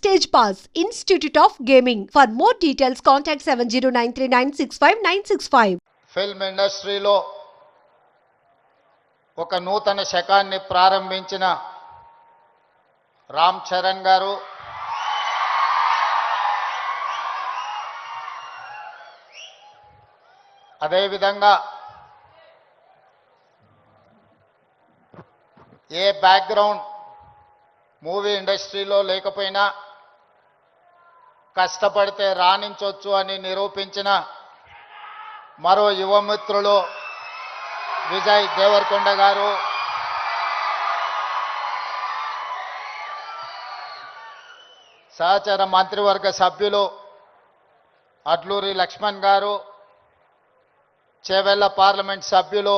Stage Pass, Institute of Gaming. For more details, contact 7093965965. Film ఇండస్ట్రీలో ఒక నూతన శకాన్ని ప్రారంభించిన రామ్ చరణ్ గారు, అదేవిధంగా ఏ బ్యాక్గ్రౌండ్ మూవీ ఇండస్ట్రీలో లేకపోయినా కష్టపడితే రాణించవచ్చు అని నిరూపించిన మరో యువమిత్రులు విజయ్ దేవరకొండ గారు, సహచర మంత్రివర్గ సభ్యులు అడ్లూరి లక్ష్మణ్ గారు, చేవెళ్ల పార్లమెంట్ సభ్యులు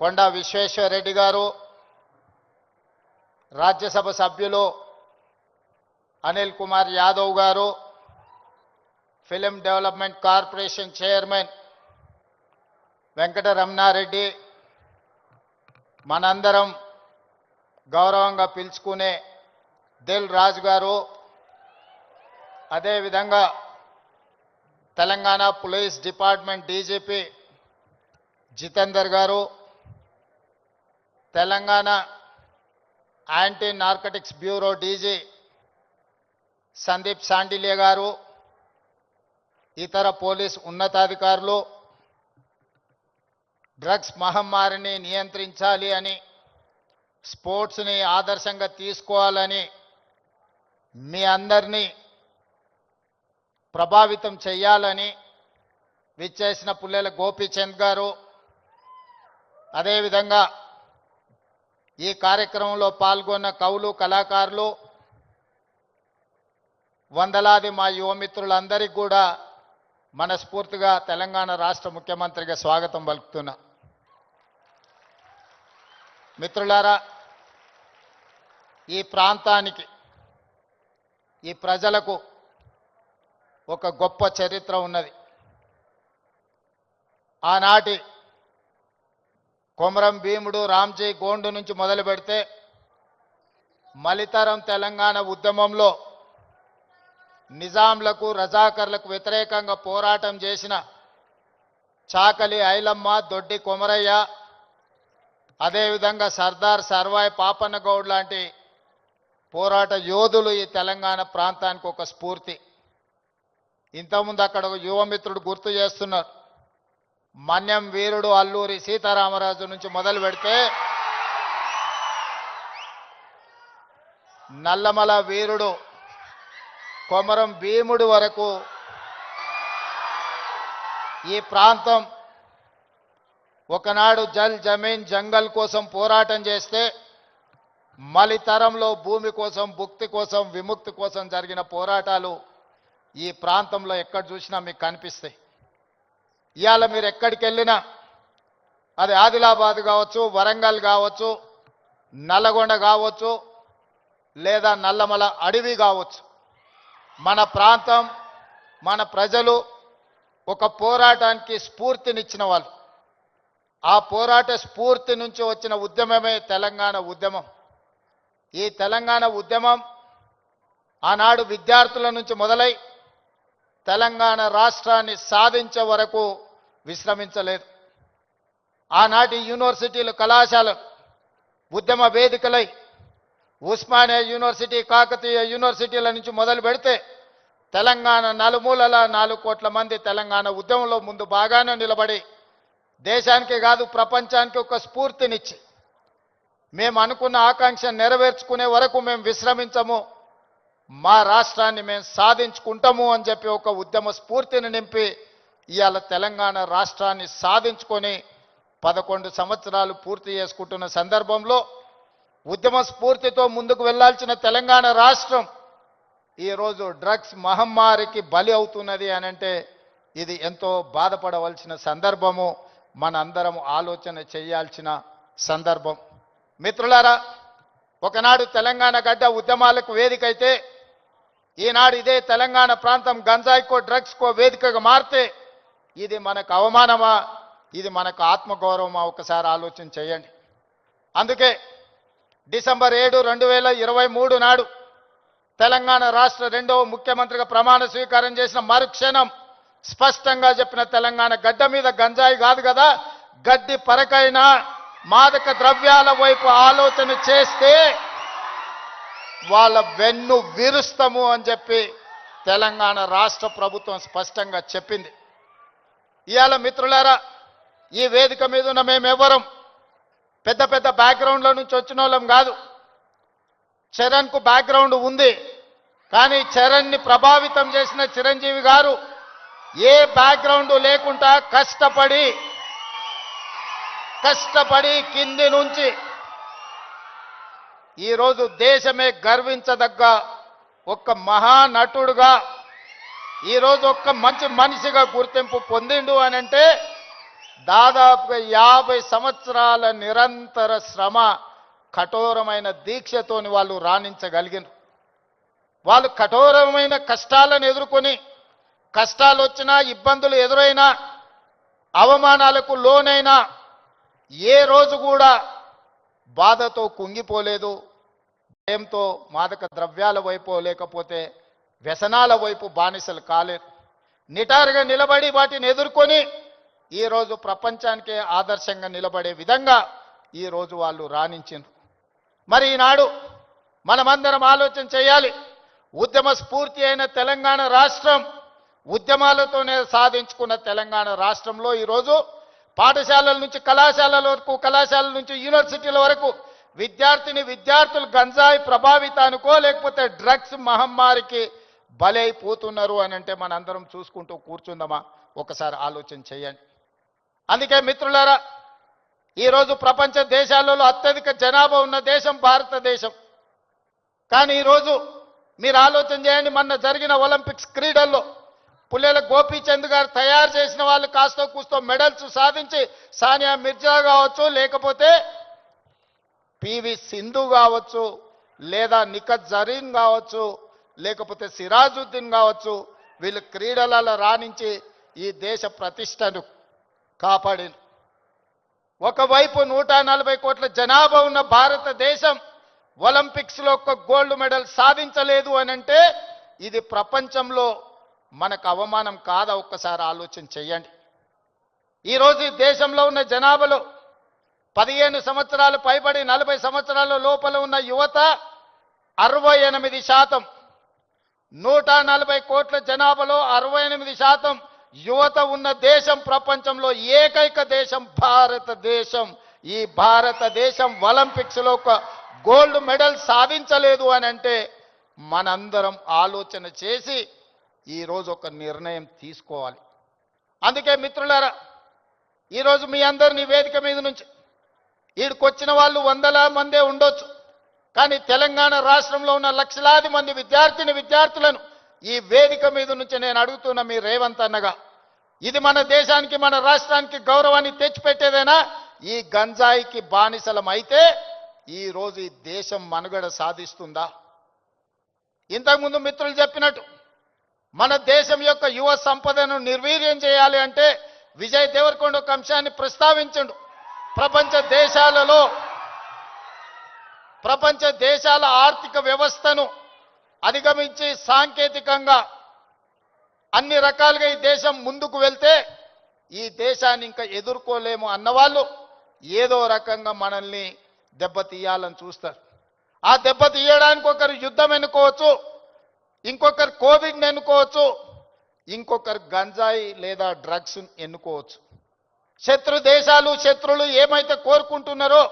కొండ విశ్వేశ్వరరెడ్డి గారు, రాజ్యసభ సభ్యులు అనిల్ కుమార్ యాదవ్ గారు, film development corporation chairman Venkataramana Reddy, మనందరం గౌరవంగా పిలుచుకునే దిల్ రాజు గారు, అదేవిధంగా Telangana police department DGP Jitender గారు, Telangana anti narcotics bureau DG Sandeep Sandilya గారు, ఇతర పోలీస్ ఉన్నతాధికారులు, డ్రగ్స్ మహమ్మారిని నియంత్రించాలి అని, స్పోర్ట్స్ని ఆదర్శంగా తీసుకోవాలని మీ అందరినీ ప్రభావితం చేయాలని విచ్చేసిన పుల్లెల గోపీచంద్ గారు, అదేవిధంగా ఈ కార్యక్రమంలో పాల్గొన్న కవులు, కళాకారులు, వందలాది మా యువమిత్రులందరికీ కూడా మనస్ఫూర్తిగా తెలంగాణ రాష్ట్ర ముఖ్యమంత్రిగా స్వాగతం పలుకుతున్నా. మిత్రులారా, ఈ ప్రాంతానికి, ఈ ప్రజలకు ఒక గొప్ప చరిత్ర ఉన్నది. ఆనాటి కొమరం భీముడు, రామ్జీ గోండు నుంచి మొదలు పెడితే మలితరం తెలంగాణ ఉద్యమంలో నిజాంలకు, రజాకర్లకు వ్యతిరేకంగా పోరాటం చేసిన చాకలి ఐలమ్మ, దొడ్డి కొమరయ్య, అదేవిధంగా సర్దార్ సర్వాయి పాపన్న గౌడ్ లాంటి పోరాట యోధులు ఈ తెలంగాణ ప్రాంతానికి ఒక స్ఫూర్తి. ఇంతకుముందు అక్కడ ఒక యువమిత్రుడు గుర్తు చేస్తున్నారు, మన్యం వీరుడు అల్లూరి సీతారామరాజు నుంచి మొదలు పెడితే నల్లమల వీరుడు కొమరం భీముడు వరకు ఈ ప్రాంతం ఒకనాడు జల్ జమీన్ జంగల్ కోసం పోరాటం చేస్తే మలితరంలో భూమి కోసం, భుక్తి కోసం, విముక్తి కోసం జరిగిన పోరాటాలు ఈ ప్రాంతంలో ఎక్కడ చూసినా మీకు కనిపిస్తాయి. ఇవాళ మీరు ఎక్కడికి వెళ్ళినా, అది ఆదిలాబాద్ కావచ్చు, వరంగల్ కావచ్చు, నల్లగొండ కావచ్చు, లేదా నల్లమల అడవి కావచ్చు, మన ప్రాంతం, మన ప్రజలు ఒక పోరాటానికి స్ఫూర్తినిచ్చిన వాళ్ళు. ఆ పోరాట స్ఫూర్తి నుంచి వచ్చిన ఉద్యమమే తెలంగాణ ఉద్యమం. ఈ తెలంగాణ ఉద్యమం ఆనాడు విద్యార్థుల నుంచి మొదలై తెలంగాణ రాష్ట్రాన్ని సాధించే వరకు విశ్రమించలేదు. ఆనాటి యూనివర్సిటీలు, కళాశాలలు ఉద్యమ వేదికలై ఉస్మానియా యూనివర్సిటీ, కాకతీయ యూనివర్సిటీల నుంచి మొదలు పెడితే తెలంగాణ నలుమూలల 4 కోట్ల మంది తెలంగాణ ఉద్యమంలో ముందు బాగానే నిలబడి దేశానికి కాదు ప్రపంచానికి ఒక స్ఫూర్తినిచ్చి మేము అనుకున్న ఆకాంక్ష నెరవేర్చుకునే వరకు మేము విశ్రమించము, మా రాష్ట్రాన్ని మేము సాధించుకుంటాము అని చెప్పి ఒక ఉద్యమ స్ఫూర్తిని నింపి ఇవాళ తెలంగాణ రాష్ట్రాన్ని సాధించుకొని 11 సంవత్సరాలు పూర్తి చేసుకుంటున్న సందర్భంలో ఉద్యమ స్ఫూర్తితో ముందుకు వెళ్లాల్సిన తెలంగాణ రాష్ట్రం ఈరోజు డ్రగ్స్ మహమ్మారికి బలి అవుతున్నది అని అంటే ఇది ఎంతో బాధపడవలసిన సందర్భము, మనందరం ఆలోచన చేయాల్సిన సందర్భం. మిత్రులారా, ఒకనాడు తెలంగాణ గడ్డ ఉద్యమాలకు వేదిక అయితే ఈనాడు ఇదే తెలంగాణ ప్రాంతం గంజాయికో, డ్రగ్స్కో వేదికగా మారితే ఇది మనకు అవమానమా, ఇది మనకు ఆత్మగౌరవమా? ఒకసారి ఆలోచన చేయండి. అందుకే డిసెంబర్ 7, 2023 నాడు తెలంగాణ రాష్ట్ర రెండవ ముఖ్యమంత్రిగా ప్రమాణ స్వీకారం చేసిన మరుక్షణం స్పష్టంగా చెప్పిన తెలంగాణ గడ్డ మీద గంజాయి కాదు కదా, గడ్డి పరకైనా మాదక ద్రవ్యాల వైపు ఆలోచన చేస్తే వాళ్ళ వెన్ను విరుస్తాము అని చెప్పి తెలంగాణ రాష్ట్ర ప్రభుత్వం స్పష్టంగా చెప్పింది. ఇవాళ మిత్రులారా, ఈ వేదిక మీద ఉన్న మేమెవరం పెద్ద పెద్ద బ్యాక్గ్రౌండ్ల నుంచి వచ్చిన వాళ్ళం కాదు. చరణ్కు బ్యాక్గ్రౌండ్ ఉంది, కానీ చరణ్ని ప్రభావితం చేసిన చిరంజీవి గారు ఏ బ్యాక్గ్రౌండ్ లేకుండా కష్టపడి కింది నుంచి ఈరోజు దేశమే గర్వించదగ్గ ఒక్క మహానటుడుగా ఈరోజు ఒక్క మంచి మనిషిగా గుర్తింపు పొందిండు అని అంటే దాదాపుగా 50 సంవత్సరాల నిరంతర శ్రమ, కఠోరమైన దీక్షతోని వాళ్ళు రాణించగలిగిన వాళ్ళు కఠోరమైన కష్టాలను ఎదుర్కొని, కష్టాలు వచ్చినా, ఇబ్బందులు ఎదురైనా, అవమానాలకు లోనైనా ఏ రోజు కూడా బాధతో కుంగిపోలేదు. భయంతో మాదక ద్రవ్యాల వైపు లేకపోతే వ్యసనాల వైపు బానిసలు కాలేదు. నిటారుగా నిలబడి వాటిని ఎదుర్కొని ఈరోజు ప్రపంచానికే ఆదర్శంగా నిలబడే విధంగా ఈరోజు వాళ్ళు రాణించారు. మరి ఈనాడు మనమందరం ఆలోచన చేయాలి. ఉద్యమ స్ఫూర్తి అయిన తెలంగాణ రాష్ట్రం, ఉద్యమాలతోనే సాధించుకున్న తెలంగాణ రాష్ట్రంలో ఈరోజు పాఠశాలల నుంచి కళాశాలల వరకు, కళాశాలల నుంచి యూనివర్సిటీల వరకు విద్యార్థులు గంజాయి ప్రభావితానికో లేకపోతే డ్రగ్స్ మహమ్మారికి బలైపోతున్నారు అని అంటే మనందరం చూసుకుంటూ కూర్చుందామా? ఒకసారి ఆలోచన చేయండి. అందుకే మిత్రులారా, ఈరోజు ప్రపంచ దేశాలలో అత్యధిక జనాభా ఉన్న దేశం భారతదేశం. కానీ ఈరోజు మీరు ఆలోచన చేయండి, మొన్న జరిగిన ఒలింపిక్స్ క్రీడల్లో పుల్లెల గోపీచంద్ గారు తయారు చేసిన వాళ్ళు కాస్తో కూస్తో మెడల్స్ సాధించి, సానియా మిర్జా కావచ్చు, లేకపోతే పివి సింధు కావచ్చు, లేదా నిఖత్ జరీన్ కావచ్చు, లేకపోతే సిరాజుద్దీన్ కావచ్చు, వీళ్ళు క్రీడలలో రాణించి ఈ దేశ ప్రతిష్టను కాపాడింది. ఒకవైపు 140 కోట్ల జనాభా ఉన్న భారతదేశం ఒలింపిక్స్లో ఒక్క గోల్డ్ మెడల్ సాధించలేదు అని అంటే ఇది ప్రపంచంలో మనకు అవమానం కాదా? ఒక్కసారి ఆలోచన చేయండి. ఈరోజు ఈ దేశంలో ఉన్న జనాభాలో 15 సంవత్సరాలు పైబడి 40 సంవత్సరాల లోపల ఉన్న యువత 68%. 140 కోట్ల జనాభాలో 68% యువత ఉన్న దేశం ప్రపంచంలో ఏకైక దేశం భారతదేశం. ఈ భారతదేశం ఒలింపిక్స్లో ఒక గోల్డ్ మెడల్ సాధించలేదు అని అంటే మనందరం ఆలోచన చేసి ఈరోజు ఒక నిర్ణయం తీసుకోవాలి. అందుకే మిత్రులారా, ఈరోజు మీ అందరినీ వేదిక మీద నుంచి ఈడికొచ్చిన వాళ్ళు 100 మందే ఉండొచ్చు, కానీ తెలంగాణ రాష్ట్రంలో ఉన్న లక్షలాది మంది విద్యార్థులను ఈ వేదిక మీద నుంచి నేను అడుగుతున్న మీ రేవంత్ అన్నగా, ఇది మన దేశానికి, మన రాష్ట్రానికి గౌరవాన్ని తెచ్చిపెట్టేదేనా? ఈ గంజాయికి బానిసలం అయితే ఈరోజు ఈ దేశం మనుగడ సాధిస్తుందా? ఇంతకుముందు మిత్రులు చెప్పినట్టు మన దేశం యొక్క యువ సంపదను నిర్వీర్యం చేయాలి అంటే విజయ్ దేవరకొండ ఒక అంశాన్ని ప్రస్తావించండు. ప్రపంచ దేశాల ఆర్థిక వ్యవస్థను అధిగమించి సాంకేతికంగా అన్ని రకాలుగా ఈ దేశం ముందుకు వెళ్తే ఈ దేశాన్ని ఇంకా ఎదుర్కోలేము అన్నవాళ్ళు ఏదో రకంగా మనల్ని దెబ్బతీయాలని చూస్తారు. ఆ దెబ్బతీయడానికి ఒకరు యుద్ధం ఎన్నుకోవచ్చు, ఇంకొకరు కోవిడ్ని ఎన్నుకోవచ్చు, ఇంకొకరు గంజాయి లేదా డ్రగ్స్ ఎన్నుకోవచ్చు. శత్రులు ఏమైతే కోరుకుంటున్నారో,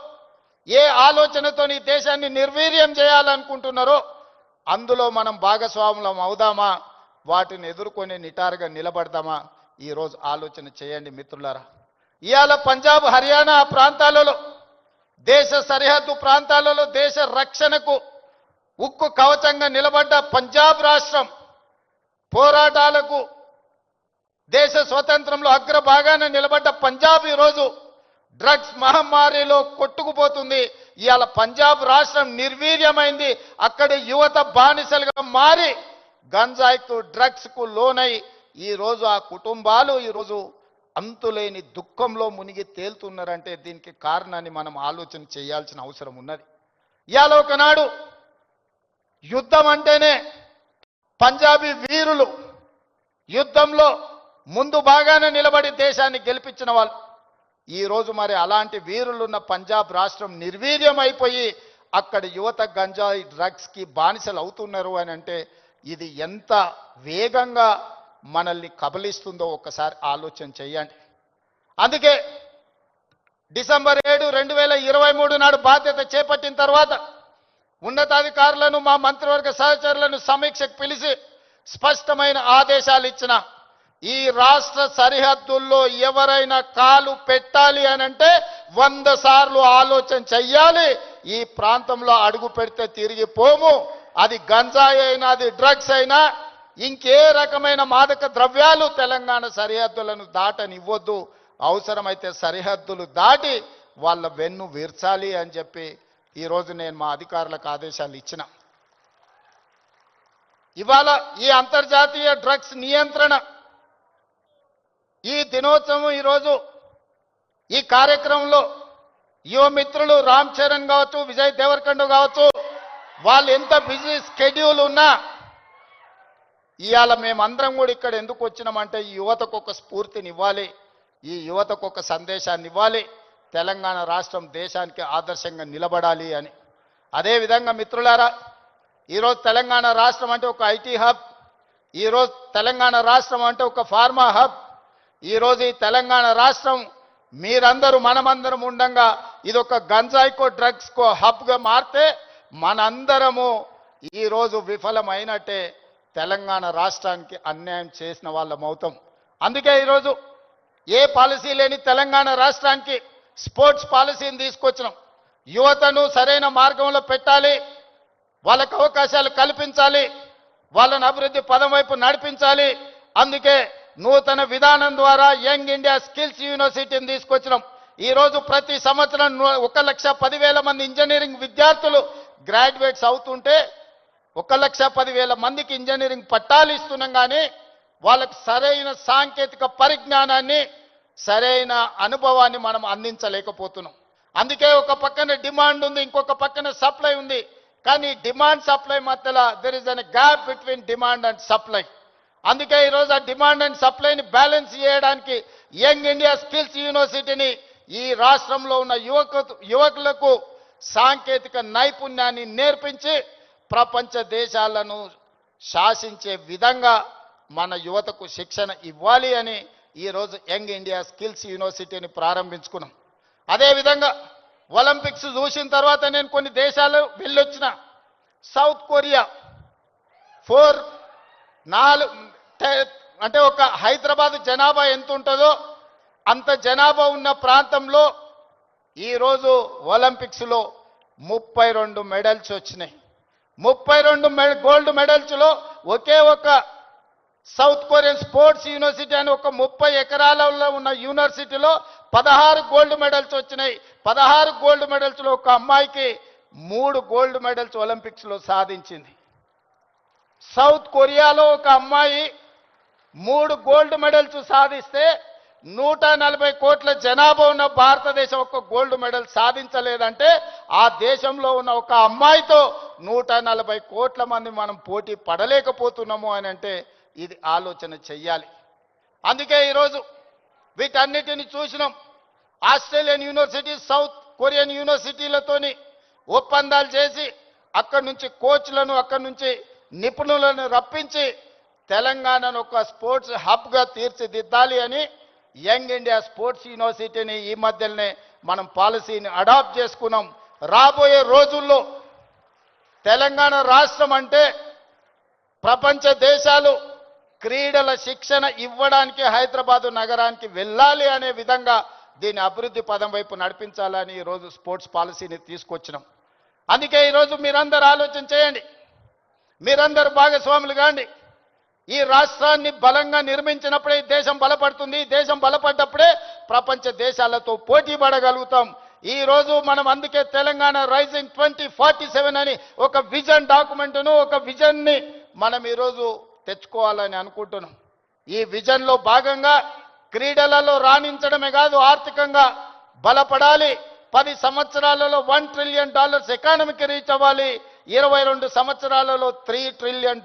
ఏ ఆలోచనతో ఈ దేశాన్ని నిర్వీర్యం చేయాలనుకుంటున్నారో అందులో మనం భాగస్వాములం అవుదామా? వాటిని ఎదుర్కొని నిటారుగా నిలబడదామా? ఈరోజు ఆలోచన చేయండి మిత్రులారా. ఇవాళ పంజాబ్, హర్యానా ప్రాంతాలలో, దేశ సరిహద్దు ప్రాంతాలలో దేశ రక్షణకు ఉక్కు కవచంగా నిలబడ్డ పంజాబ్ రాష్ట్రం, పోరాటాలకు దేశ స్వతంత్రంలో అగ్రభాగాన నిలబడ్డ పంజాబ్ ఈరోజు డ్రగ్స్ మహమ్మారిలో కొట్టుకుపోతుంది. ఇవాళ పంజాబ్ రాష్ట్రం నిర్వీర్యమైంది. అక్కడి యువత బానిసలుగా మారి గంజాయికు, డ్రగ్స్కు లోనై ఈరోజు ఆ కుటుంబాలు ఈరోజు అంతులేని దుఃఖంలో మునిగి తేలుతున్నారంటే దీనికి కారణాన్ని మనం ఆలోచన చేయాల్సిన అవసరం ఉన్నది. ఇవాళ ఒకనాడు యుద్ధం అంటేనే పంజాబీ వీరులు యుద్ధంలో ముందు బాగానే నిలబడి దేశాన్ని గెలిపించిన వాళ్ళు. ఈరోజు మరి అలాంటి వీరులున్న పంజాబ్ రాష్ట్రం నిర్వీర్యం అయిపోయి అక్కడ యువత గంజాయి డ్రగ్స్కి బానిసలు అవుతున్నారు అని అంటే ఇది ఎంత వేగంగా మనల్ని కబలిస్తుందో ఒక్కసారి ఆలోచన చేయండి. అందుకే డిసెంబర్ 7, 2023 నాడు బాధ్యత చేపట్టిన తర్వాత ఉన్నతాధికారులను మా మంత్రివర్గ సహచరులను సమీక్షకు పిలిచి స్పష్టమైన ఆదేశాలు ఇచ్చిన. ఈ రాష్ట్ర సరిహద్దుల్లో ఎవరైనా కాలు పెట్టాలి అని అంటే 100 సార్లు ఆలోచన చెయ్యాలి. ఈ ప్రాంతంలో అడుగు పెడితే తిరిగి పోము. అది గంజాయి అయినా, అది డ్రగ్స్ అయినా, ఇంకే రకమైన మాదక ద్రవ్యాలు తెలంగాణ సరిహద్దులను దాటనివ్వద్దు. అవసరమైతే సరిహద్దులు దాటి వాళ్ళ వెన్ను విర్చాలి అని చెప్పి ఈరోజు నేను మా అధికారులకు ఆదేశాలు ఇచ్చిన. ఇవాళ ఈ అంతర్జాతీయ డ్రగ్స్ నియంత్రణ ఈ దినోత్సవం ఈరోజు ఈ కార్యక్రమంలో యువ మిత్రులు రామ్ చరణ్ కావచ్చు, విజయ్ దేవరకొండ కావచ్చు, వాళ్ళు ఎంత బిజీ స్కెడ్యూల్ ఉన్నా ఇవాళ మేమందరం కూడా ఇక్కడ ఎందుకు వచ్చినామంటే ఈ యువతకు ఒక స్ఫూర్తిని ఇవ్వాలి, ఈ యువతకు ఒక సందేశాన్ని ఇవ్వాలి, తెలంగాణ రాష్ట్రం దేశానికి ఆదర్శంగా నిలబడాలి అని. అదేవిధంగా మిత్రులారా, ఈరోజు తెలంగాణ రాష్ట్రం అంటే ఒక ఐటీ హబ్, ఈరోజు తెలంగాణ రాష్ట్రం అంటే ఒక ఫార్మా హబ్. ఈరోజు ఈ తెలంగాణ రాష్ట్రం మీరందరూ మనమందరం ఉండంగా ఇది ఒక గంజాయికో డ్రగ్స్కో హబ్గా మారితే మనందరము ఈరోజు విఫలమైనట్టే, తెలంగాణ రాష్ట్రానికి అన్యాయం చేసిన వాళ్ళం అవుతాం. అందుకే ఈరోజు ఏ పాలసీ లేని తెలంగాణ రాష్ట్రానికి స్పోర్ట్స్ పాలసీని తీసుకొచ్చినాం. యువతను సరైన మార్గంలో పెట్టాలి, వాళ్ళకు అవకాశాలు కల్పించాలి, వాళ్ళని అభివృద్ధి పదం వైపు నడిపించాలి. అందుకే నూతన విధానం ద్వారా యంగ్ ఇండియా స్కిల్స్ యూనివర్సిటీని తీసుకొచ్చినాం. ఈరోజు ప్రతి సంవత్సరం 1,10,000 మంది ఇంజనీరింగ్ విద్యార్థులు గ్రాడ్యుయేట్స్ అవుతుంటే 1,10,000 మందికి ఇంజనీరింగ్ పట్టాలు ఇస్తున్నాం. కానీ వాళ్ళకి సరైన సాంకేతిక పరిజ్ఞానాన్ని, సరైన అనుభవాన్ని మనం అందించలేకపోతున్నాం. అందుకే ఒక పక్కన డిమాండ్ ఉంది, ఇంకొక పక్కన సప్లై ఉంది. కానీ డిమాండ్ సప్లై మధ్యలో there is an gap between demand and supply. అందుకే ఈరోజు ఆ డిమాండ్ అండ్ సప్లైని బ్యాలెన్స్ చేయడానికి యంగ్ ఇండియా స్కిల్స్ యూనివర్సిటీని ఈ రాష్ట్రంలో ఉన్న యువకులకు సాంకేతిక నైపుణ్యాన్ని నేర్పించి ప్రపంచ దేశాలను శాసించే విధంగా మన యువతకు శిక్షణ ఇవ్వాలి అని ఈరోజు యంగ్ ఇండియా స్కిల్స్ యూనివర్సిటీని ప్రారంభించుకున్నాం. అదేవిధంగా ఒలింపిక్స్ చూసిన తర్వాత నేను కొన్ని దేశాలు వెళ్ళొచ్చిన. సౌత్ కొరియా 4 అంటే ఒక హైదరాబాద్ జనాభా ఎంత ఉంటుందో అంత జనాభా ఉన్న ప్రాంతంలో ఈరోజు ఒలింపిక్స్లో 32 మెడల్స్ వచ్చినాయి. 32 గోల్డ్ మెడల్స్లో ఒకే ఒక సౌత్ కొరియన్ స్పోర్ట్స్ యూనివర్సిటీ అని ఒక 30 ఎకరాలలో ఉన్న యూనివర్సిటీలో 16 గోల్డ్ మెడల్స్ వచ్చినాయి. 16 గోల్డ్ మెడల్స్లో ఒక అమ్మాయికి 3 గోల్డ్ మెడల్స్ ఒలింపిక్స్లో సాధించింది. సౌత్ కొరియాలో ఒక అమ్మాయి 3 గోల్డ్ మెడల్స్ సాధిస్తే 140 కోట్ల జనాభా ఉన్న భారతదేశం ఒక గోల్డ్ మెడల్ సాధించలేదంటే ఆ దేశంలో ఉన్న ఒక అమ్మాయితో 140 కోట్ల మంది మనం పోటీ పడలేకపోతున్నాము అని అంటే ఇది ఆలోచన చెయ్యాలి. అందుకే ఈరోజు వీటన్నిటిని చూసినాం. ఆస్ట్రేలియన్ యూనివర్సిటీ, సౌత్ కొరియన్ యూనివర్సిటీలతోని ఒప్పందాలు చేసి అక్కడి నుంచి కోచ్లను, అక్కడి నుంచి నిపుణులను రప్పించి తెలంగాణను ఒక స్పోర్ట్స్ హబ్గా తీర్చిదిద్దాలి అని యంగ్ ఇండియా స్పోర్ట్స్ యూనివర్సిటీని ఈ మధ్యనే మనం పాలసీని అడాప్ట్ చేసుకున్నాం. రాబోయే రోజుల్లో తెలంగాణ రాష్ట్రం అంటే ప్రపంచ దేశాలు క్రీడల శిక్షణ ఇవ్వడానికి హైదరాబాదు నగరానికి వెళ్ళాలి అనే విధంగా దీని అభివృద్ధి పదం వైపు నడిపించాలని ఈరోజు స్పోర్ట్స్ పాలసీని తీసుకొచ్చినాం. అందుకే ఈరోజు మీరందరూ ఆలోచన చేయండి, మీరందరూ భాగస్వాములు కాండి. ఈ రాష్ట్రాన్ని బలంగా నిర్మించినప్పుడే ఈ దేశం బలపడుతుంది. ఈ దేశం బలపడ్డప్పుడే ప్రపంచ దేశాలతో పోటీ పడగలుగుతాం. ఈ రోజు మనం అందుకే తెలంగాణ రైజింగ్ 2047 అని ఒక విజన్ డాక్యుమెంట్ను, ఒక విజన్ని మనం ఈరోజు తెచ్చుకోవాలని అనుకుంటున్నాం. ఈ విజన్లో భాగంగా క్రీడలలో రాణించడమే కాదు, ఆర్థికంగా బలపడాలి. 10 సంవత్సరాలలో $1 ట్రిలియన్ ఎకానమీకి రీచ్ అవ్వాలి. 22 సంవత్సరాలలో $3 ట్రిలియన్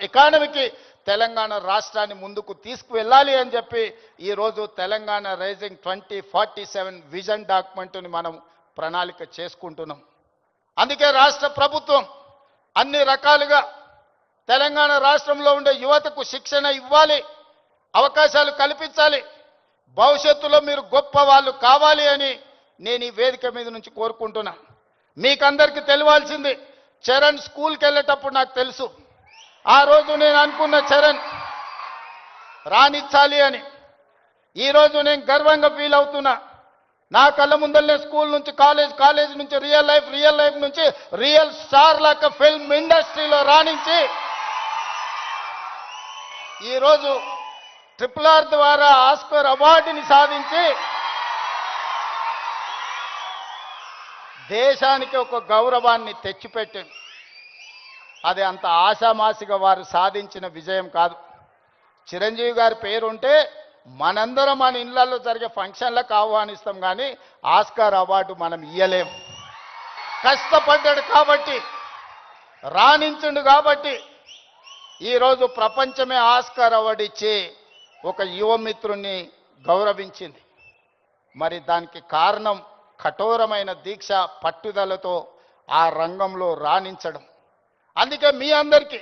ఎకానమీకి తెలంగాణ రాష్ట్రాన్ని ముందుకు తీసుకువెళ్ళాలి అని చెప్పి ఈరోజు తెలంగాణ రైజింగ్ 2047 విజన్ డాక్యుమెంట్ని మనం ప్రణాళిక చేసుకుంటున్నాం. అందుకే రాష్ట్ర ప్రభుత్వం అన్ని రకాలుగా తెలంగాణ రాష్ట్రంలో ఉండే యువతకు శిక్షణ ఇవ్వాలి, అవకాశాలు కల్పించాలి, భవిష్యత్తులో మీరు గొప్ప వాళ్ళు కావాలి అని నేను ఈ వేదిక మీద నుంచి కోరుకుంటున్నా. మీకందరికీ తెలియాల్సింది, చరణ్ స్కూల్కి వెళ్ళేటప్పుడు నాకు తెలుసు, ఆ రోజు నేను అనుకున్న చరణ్ రాణించాలి అని. ఈరోజు నేను గర్వంగా ఫీల్ అవుతున్నా. నా కళ్ళ ముందరనే స్కూల్ నుంచి కాలేజ్ నుంచి రియల్ లైఫ్ నుంచి రియల్ స్టార్ లాగా ఫిల్మ్ ఇండస్ట్రీలో రాణించి ఈరోజు RRR ద్వారా ఆస్కర్ అవార్డుని సాధించి దేశానికి ఒక గౌరవాన్ని తెచ్చిపెట్టింది. అది అంత ఆశామాసిగా వారు సాధించిన విజయం కాదు. చిరంజీవి గారి పేరుంటే మనందరం మన ఇళ్లలో జరిగే ఫంక్షన్లకు ఆహ్వానిస్తాం, కానీ ఆస్కార్ అవార్డు మనం ఇయ్యలేం. కష్టపడ్డాడు కాబట్టి, రాణించుండు కాబట్టి ఈరోజు ప్రపంచమే ఆస్కార్ అవార్డు ఇచ్చి ఒక యువమిత్రుణ్ణి గౌరవించింది. మరి దానికి కారణం కఠోరమైన దీక్ష, పట్టుదలతో ఆ రంగంలో రాణించడం. అందుకే మీ అందరికీ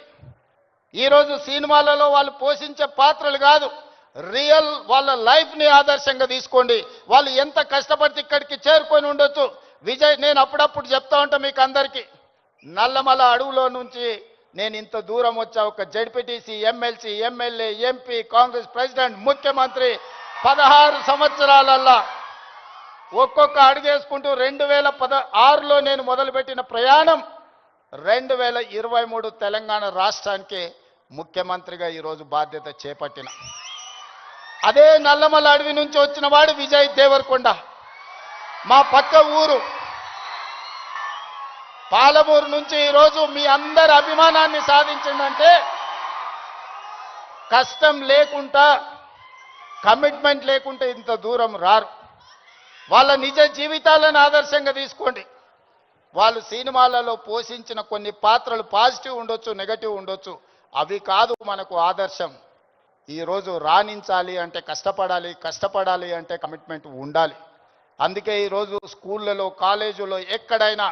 ఈరోజు సినిమాలలో వాళ్ళు పోషించే పాత్రలు కాదు, రియల్ వాళ్ళ లైఫ్ని ఆదర్శంగా తీసుకోండి. వాళ్ళు ఎంత కష్టపడితే ఇక్కడికి చేరుకొని ఉండొచ్చు. విజయ్, నేను అప్పుడప్పుడు చెప్తా ఉంటా మీకు అందరికీ, నల్లమల అడవులో నుంచి నేను ఇంత దూరం వచ్చా. ఒక ZPTC, MLC, MLA, MP, Congress president, ముఖ్యమంత్రి 16 సంవత్సరాలల్లా ఒక్కొక్క అడుగేసుకుంటూ 2016లో నేను మొదలుపెట్టిన ప్రయాణం 2023 తెలంగాణ రాష్ట్రానికి ముఖ్యమంత్రిగా ఈరోజు బాధ్యత చేపట్టిన. అదే నల్లమల అడవి నుంచి వచ్చిన వాడు విజయ్ దేవరకొండ. మా పక్క ఊరు పాలమూరు నుంచి ఈరోజు మీ అందరి అభిమానాన్ని సాధించిందంటే కష్టం లేకుండా, కమిట్మెంట్ లేకుంటే ఇంత దూరం రారు. వాళ్ళ నిజ జీవితాలను ఆదర్శంగా తీసుకోండి. వాళ్ళు సినిమాలలో పోషించిన కొన్ని పాత్రలు పాజిటివ్ ఉండొచ్చు, నెగటివ్ ఉండొచ్చు, అవి కాదు మనకు ఆదర్శం. ఈరోజు రాణించాలి అంటే కష్టపడాలి అంటే కమిట్మెంట్ ఉండాలి. అందుకే ఈరోజు స్కూళ్ళలో, కాలేజీలో ఎక్కడైనా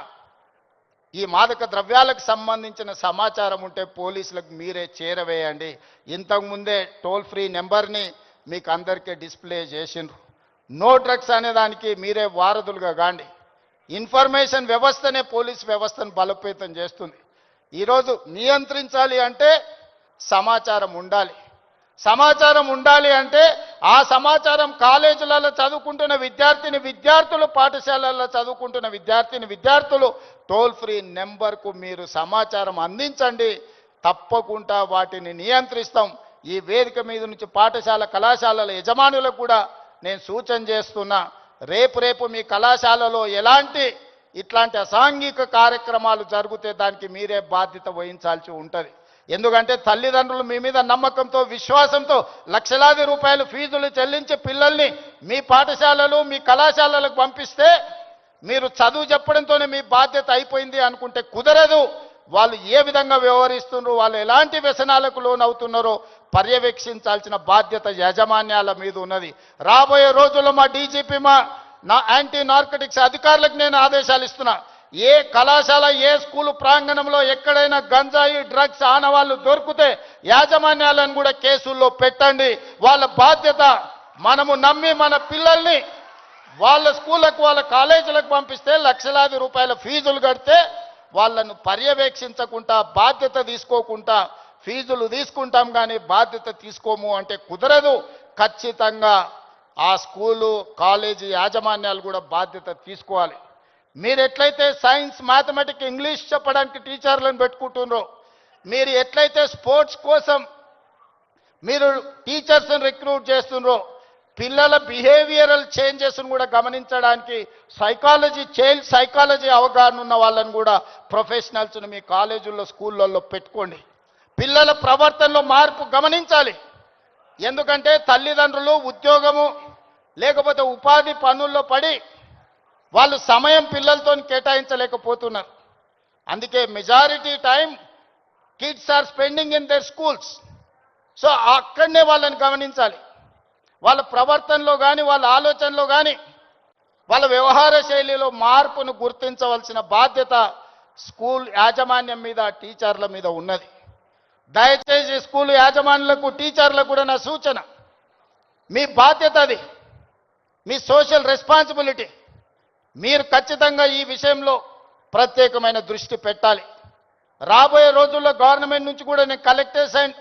ఈ మాదక ద్రవ్యాలకు సంబంధించిన సమాచారం ఉంటే పోలీసులకు మీరే చేరవేయండి. ఇంతకుముందే టోల్ ఫ్రీ నెంబర్ని మీకు అందరికీ డిస్ప్లే చేసిండ్రు. నో డ్రగ్స్ అనే దానికి మీరే వారధులుగా కాండి. ఇన్ఫర్మేషన్ వ్యవస్థనే పోలీస్ వ్యవస్థను బలోపేతం చేస్తుంది. ఈరోజు నియంత్రించాలి అంటే సమాచారం ఉండాలి. సమాచారం ఉండాలి అంటే ఆ సమాచారం కాలేజీలలో చదువుకుంటున్న విద్యార్థులు, పాఠశాలల్లో చదువుకుంటున్న విద్యార్థులు టోల్ ఫ్రీ నెంబర్కు మీరు సమాచారం అందించండి. తప్పకుండా వాటిని నియంత్రిస్తాం. ఈ వేదిక మీద నుంచి పాఠశాల, కళాశాలల యజమానులకు కూడా నేను సూచన చేస్తున్నా, రేపు మీ కళాశాలలో ఇట్లాంటి అసాంఘిక కార్యక్రమాలు జరిగితే దానికి మీరే బాధ్యత వహించాల్సి ఉంటుంది. ఎందుకంటే తల్లిదండ్రులు మీ మీద నమ్మకంతో, విశ్వాసంతో లక్షలాది రూపాయలు ఫీజులు చెల్లించి పిల్లల్ని మీ పాఠశాలలు, మీ కళాశాలలకు పంపిస్తే మీరు చదువు చెప్పడంతోనే మీ బాధ్యత అయిపోయింది అనుకుంటే కుదరదు. వాళ్ళు ఏ విధంగా వ్యవహరిస్తున్నారో, వాళ్ళు ఎలాంటి వ్యసనాలకు లోనవుతున్నారో పర్యవేక్షించాల్సిన బాధ్యత యాజమాన్యాల మీద ఉన్నది. రాబోయే రోజుల్లో మా డీజీపీ, నా యాంటీ నార్కటిక్స్ అధికారులకు నేను ఆదేశాలు ఇస్తున్నా. ఏ కళాశాల, ఏ స్కూలు ప్రాంగణంలో ఎక్కడైనా గంజాయి, డ్రగ్స్ ఆనవాళ్ళు దొరికితే యాజమాన్యాలను కూడా కేసుల్లో పెట్టండి. వాళ్ళ బాధ్యత. మనము నమ్మి మన పిల్లల్ని వాళ్ళ స్కూళ్ళకు, వాళ్ళ కాలేజీలకు పంపిస్తే లక్షలాది రూపాయల ఫీజులు కడితే వాళ్ళను పర్యవేక్షించకుండా, బాధ్యత తీసుకోకుండా ఫీజులు తీసుకుంటాం కానీ బాధ్యత తీసుకోము అంటే కుదరదు. ఖచ్చితంగా ఆ స్కూలు, కాలేజీ యాజమాన్యాలు కూడా బాధ్యత తీసుకోవాలి. మీరు ఎట్లయితే సైన్స్, మ్యాథమెటిక్స్, ఇంగ్లీష్ చెప్పడానికి టీచర్లను పెట్టుకుంటున్నారో, మీరు ఎట్లయితే స్పోర్ట్స్ కోసం మీరు టీచర్స్ని రిక్రూట్ చేస్తున్నారో, పిల్లల బిహేవియరల్ చేంజెస్ను కూడా గమనించడానికి చైల్డ్ సైకాలజీ అవగాహన ఉన్న వాళ్ళని కూడా ప్రొఫెషనల్స్ని మీ కాలేజీల్లో, స్కూళ్ళల్లో పెట్టుకోండి. పిల్లల ప్రవర్తనలో మార్పు గమనించాలి. ఎందుకంటే తల్లిదండ్రులు ఉద్యోగము లేకపోతే ఉపాధి పనుల్లో పడి వాళ్ళు సమయం పిల్లలతో కేటాయించలేకపోతున్నారు. అందుకే majority time kids are spending in their schools. So అక్కడనే వాళ్ళని గమనించాలి. వాళ్ళ ప్రవర్తనలో కానీ వాళ్ళ ఆలోచనలో కానీ వాళ్ళ వ్యవహార శైలిలో మార్పును గుర్తించవలసిన బాధ్యత స్కూల్ యాజమాన్యం మీద టీచర్ల మీద ఉన్నది. దయచేసి స్కూల్ యాజమాన్యులకు టీచర్లకు కూడా నా సూచన, మీ బాధ్యత అది, మీ సోషల్ రెస్పాన్సిబిలిటీ. మీరు ఖచ్చితంగా ఈ విషయంలో ప్రత్యేకమైన దృష్టి పెట్టాలి. రాబోయే రోజుల్లో గవర్నమెంట్ నుంచి కూడా నేను కలెక్టర్స్ అండ్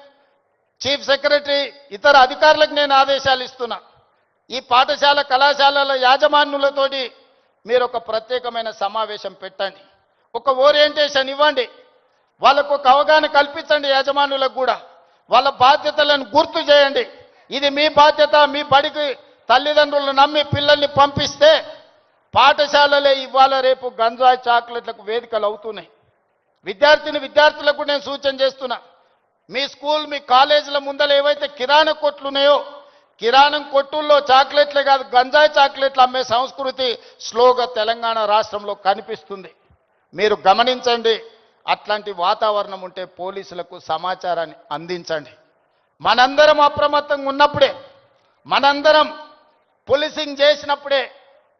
చీఫ్ సెక్రటరీ ఇతర అధికారులకు నేను ఆదేశాలు ఇస్తున్నా. ఈ పాఠశాల కళాశాలల యాజమాన్యులతోటి మీరు ఒక ప్రత్యేకమైన సమావేశం పెట్టండి, ఒక ఓరియంటేషన్ ఇవ్వండి, వాళ్ళకు ఒక అవగాహన కల్పించండి. యాజమాన్యులకు కూడా వాళ్ళ బాధ్యతలను గుర్తు చేయండి. ఇది మీ బాధ్యత. మీ బడికి తల్లిదండ్రులు నమ్మి పిల్లల్ని పంపిస్తే పాఠశాలలే ఇవాళ రేపు గంజాయి చాక్లెట్లకు వేదికలు అవుతున్నాయి. విద్యార్థులకు నేను సూచన చేస్తున్నా, మీ స్కూల్ మీ కాలేజీల ముందర ఏవైతే కిరాణా కొట్లు ఉన్నాయో, కిరాణం కొట్టుల్లో చాక్లెట్లే కాదు గంజాయి చాక్లెట్లు అమ్మే సంస్కృతి స్లోగా తెలంగాణ రాష్ట్రంలో కనిపిస్తుంది. మీరు గమనించండి. అట్లాంటి వాతావరణం ఉంటే పోలీసులకు సమాచారాన్ని అందించండి. మనందరం అప్రమత్తంగా ఉన్నప్పుడే, మనందరం పోలీసింగ్ చేసినప్పుడే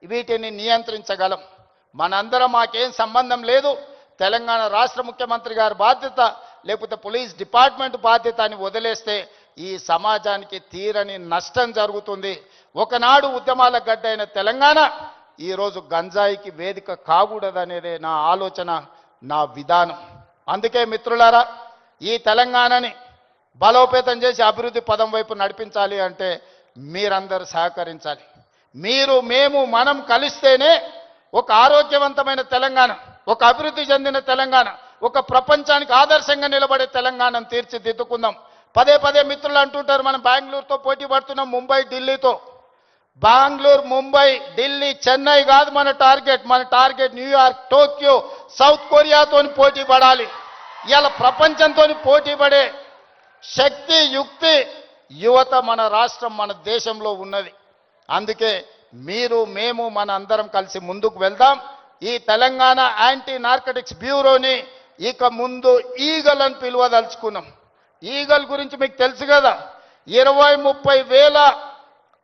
వీటిని నియంత్రించగలం. మనందరం మాకేం సంబంధం లేదు, తెలంగాణ రాష్ట్ర ముఖ్యమంత్రి గారి బాధ్యత లేకపోతే పోలీస్ డిపార్ట్మెంట్ బాధ్యత అని వదిలేస్తే ఈ సమాజానికి తీరని నష్టం జరుగుతుంది. ఒకనాడు ఉద్యమాల గడ్డ అయిన తెలంగాణ ఈరోజు గంజాయికి వేదిక కాకూడదనేదే నా ఆలోచన, నా విధానం. అందుకే మిత్రులారా, ఈ తెలంగాణని బలోపేతం చేసి అభివృద్ధి పదం వైపు నడిపించాలి అంటే మీరందరూ సహకరించాలి. మీరు మేము మనం కలిస్తేనే ఒక ఆరోగ్యవంతమైన తెలంగాణ, ఒక అభివృద్ధి చెందిన తెలంగాణ, ఒక ప్రపంచానికి ఆదర్శంగా నిలబడే తెలంగాణను తీర్చిదిద్దుకుందాం. పదే పదే మిత్రులు అంటుంటారు మనం బెంగళూరుతో పోటీ పడుతున్నాం, ముంబై ఢిల్లీతో. బెంగళూరు, ముంబై, ఢిల్లీ, చెన్నై కాదు మన టార్గెట్ న్యూయార్క్, టోక్యో, సౌత్ కొరియాతో పోటీ పడాలి. ఇవాళ ప్రపంచంతో పోటీ పడే శక్తి, యుక్తి, యువత మన రాష్ట్రం మన దేశంలో ఉన్నది. అందుకే మీరు మేము మన అందరం కలిసి ముందుకు వెళ్దాం. ఈ తెలంగాణ యాంటీ నార్కటిక్స్ బ్యూరోని ఇక ముందు ఈగల్ అని పిలువదలుచుకున్నాం. ఈగల్ గురించి మీకు తెలుసు కదా, 20-30 వేల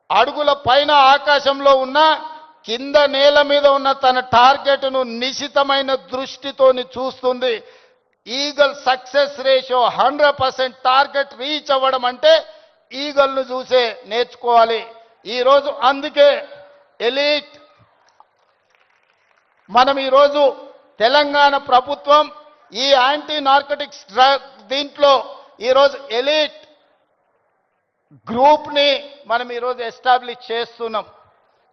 అడుగుల పైన ఆకాశంలో ఉన్న కింద నేల మీద ఉన్న తన టార్గెట్ను నిశితమైన దృష్టితోని చూస్తుంది. Eagle success ratio 100%. Target reach అవ్వడం అంటే ఈగల్ను చూసే నేర్చుకోవాలి ఈరోజు. అందుకే ఎలీట్ మనం ఈరోజు తెలంగాణ ప్రభుత్వం ఈ యాంటీ నార్కటిక్స్ దీంట్లో ఈరోజు ఎలీట్ గ్రూప్ని మనం ఈరోజు ఎస్టాబ్లిష్ చేస్తున్నాం.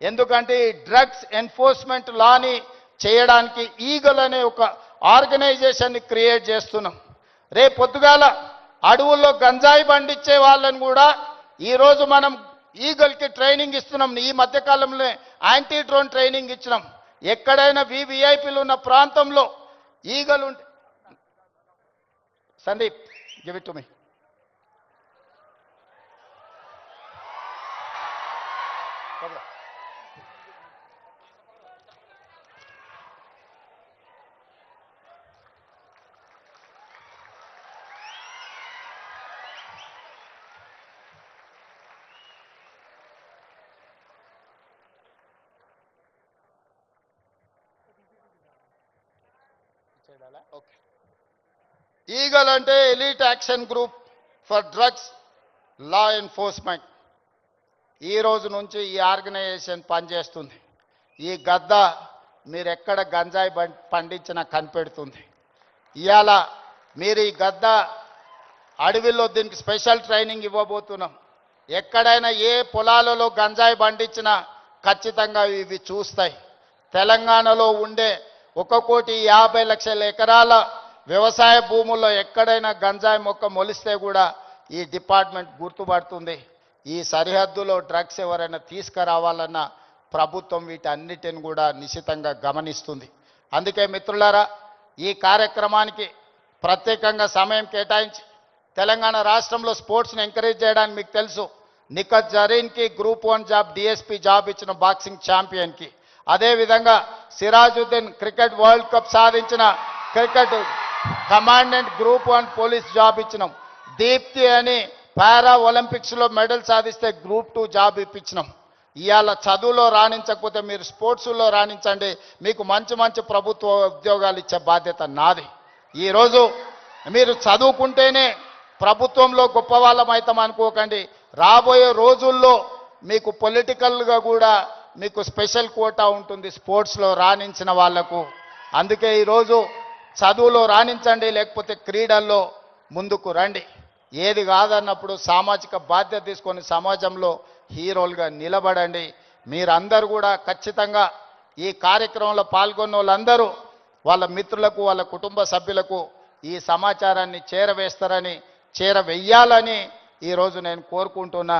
ఎందుకంటే ఈ డ్రగ్స్ ఎన్ఫోర్స్మెంట్ లాని చేయడానికి ఈగల్ అనే ఒక ఆర్గనైజేషన్ని క్రియేట్ చేస్తున్నాం. రేపు పొద్దుగాల అడవుల్లో గంజాయి పండించే వాళ్ళని కూడా ఈరోజు మనం ఈగల్కి ట్రైనింగ్ ఇస్తున్నాం. ఈ మధ్యకాలంలో యాంటీ డ్రోన్ ట్రైనింగ్ ఇచ్చినాం. ఎక్కడైనా వివిఐపీలు ఉన్న ప్రాంతంలో ఈగలు ఉంటే, Sandeep give it to me. Eagle అంటే elite action group for drugs law enforcement. ఈ రోజు నుంచి ఈ ఆర్గనైజేషన్ పనిచేస్తుంది. ఈ గద్ద మీరు ఎక్కడ గంజాయి పండించినా కనిపెడుతుంది. ఇవాళ మీరు ఈ గద్ద అడవిలో దీనికి స్పెషల్ ట్రైనింగ్ ఇవ్వబోతున్నాం. ఎక్కడైనా ఏ పొలాలలో గంజాయి పండించినా ఖచ్చితంగా ఇవి చూస్తాయి. తెలంగాణలో ఉండే 1,50,00,000 ఎకరాల వ్యవసాయ భూముల్లో ఎక్కడైనా గంజాయి మొక్క మొలిస్తే కూడా ఈ డిపార్ట్మెంట్ గుర్తుపడుతుంది. ఈ సరిహద్దులో డ్రగ్స్ ఎవరైనా తీసుకురావాలన్నా ప్రభుత్వం వీటన్నిటిని కూడా నిశితంగా గమనిస్తుంది. అందుకే మిత్రులారా, ఈ కార్యక్రమానికి ప్రత్యేకంగా సమయం కేటాయించి తెలంగాణ రాష్ట్రంలో స్పోర్ట్స్ని ఎంకరేజ్ చేయడానికి మీకు తెలుసు, నిఖత్ జరీన్కి గ్రూప్ 1 జాబ్ డిఎస్పీ జాబ్ ఇచ్చిన బాక్సింగ్ ఛాంపియన్కి, అదేవిధంగా సిరాజుద్దీన్ క్రికెట్ వరల్డ్ కప్ సాధించిన cricket commandant group 1 police job ఇచ్చినాం. దీప్తి అని పారా ఒలింపిక్స్లో మెడల్ సాధిస్తే గ్రూప్ 2 జాబ్ ఇప్పించినాం. ఇవాళ చదువులో రాణించకపోతే మీరు స్పోర్ట్స్లో రాణించండి, మీకు మంచి మంచి ప్రభుత్వ ఉద్యోగాలు ఇచ్చే బాధ్యత నాది. ఈరోజు మీరు చదువుకుంటేనే ప్రభుత్వంలో గొప్ప వాళ్ళం అవుతాం అనుకోకండి. రాబోయే రోజుల్లో మీకు పొలిటికల్గా కూడా మీకు స్పెషల్ కోటా ఉంటుంది స్పోర్ట్స్లో రాణించిన వాళ్లకు. అందుకే ఈరోజు చదువులో రాణించండి, లేకపోతే క్రీడల్లో ముందుకు రండి. ఏది కాదన్నప్పుడు సామాజిక బాధ్యత తీసుకొని సమాజంలో హీరోలుగా నిలబడండి. మీరందరూ కూడా ఖచ్చితంగా ఈ కార్యక్రమంలో పాల్గొన్న వాళ్ళందరూ వాళ్ళ మిత్రులకు వాళ్ళ కుటుంబ సభ్యులకు ఈ సమాచారాన్ని చేరవేస్తారని చేరవేయాలని ఈరోజు నేను కోరుకుంటున్నా.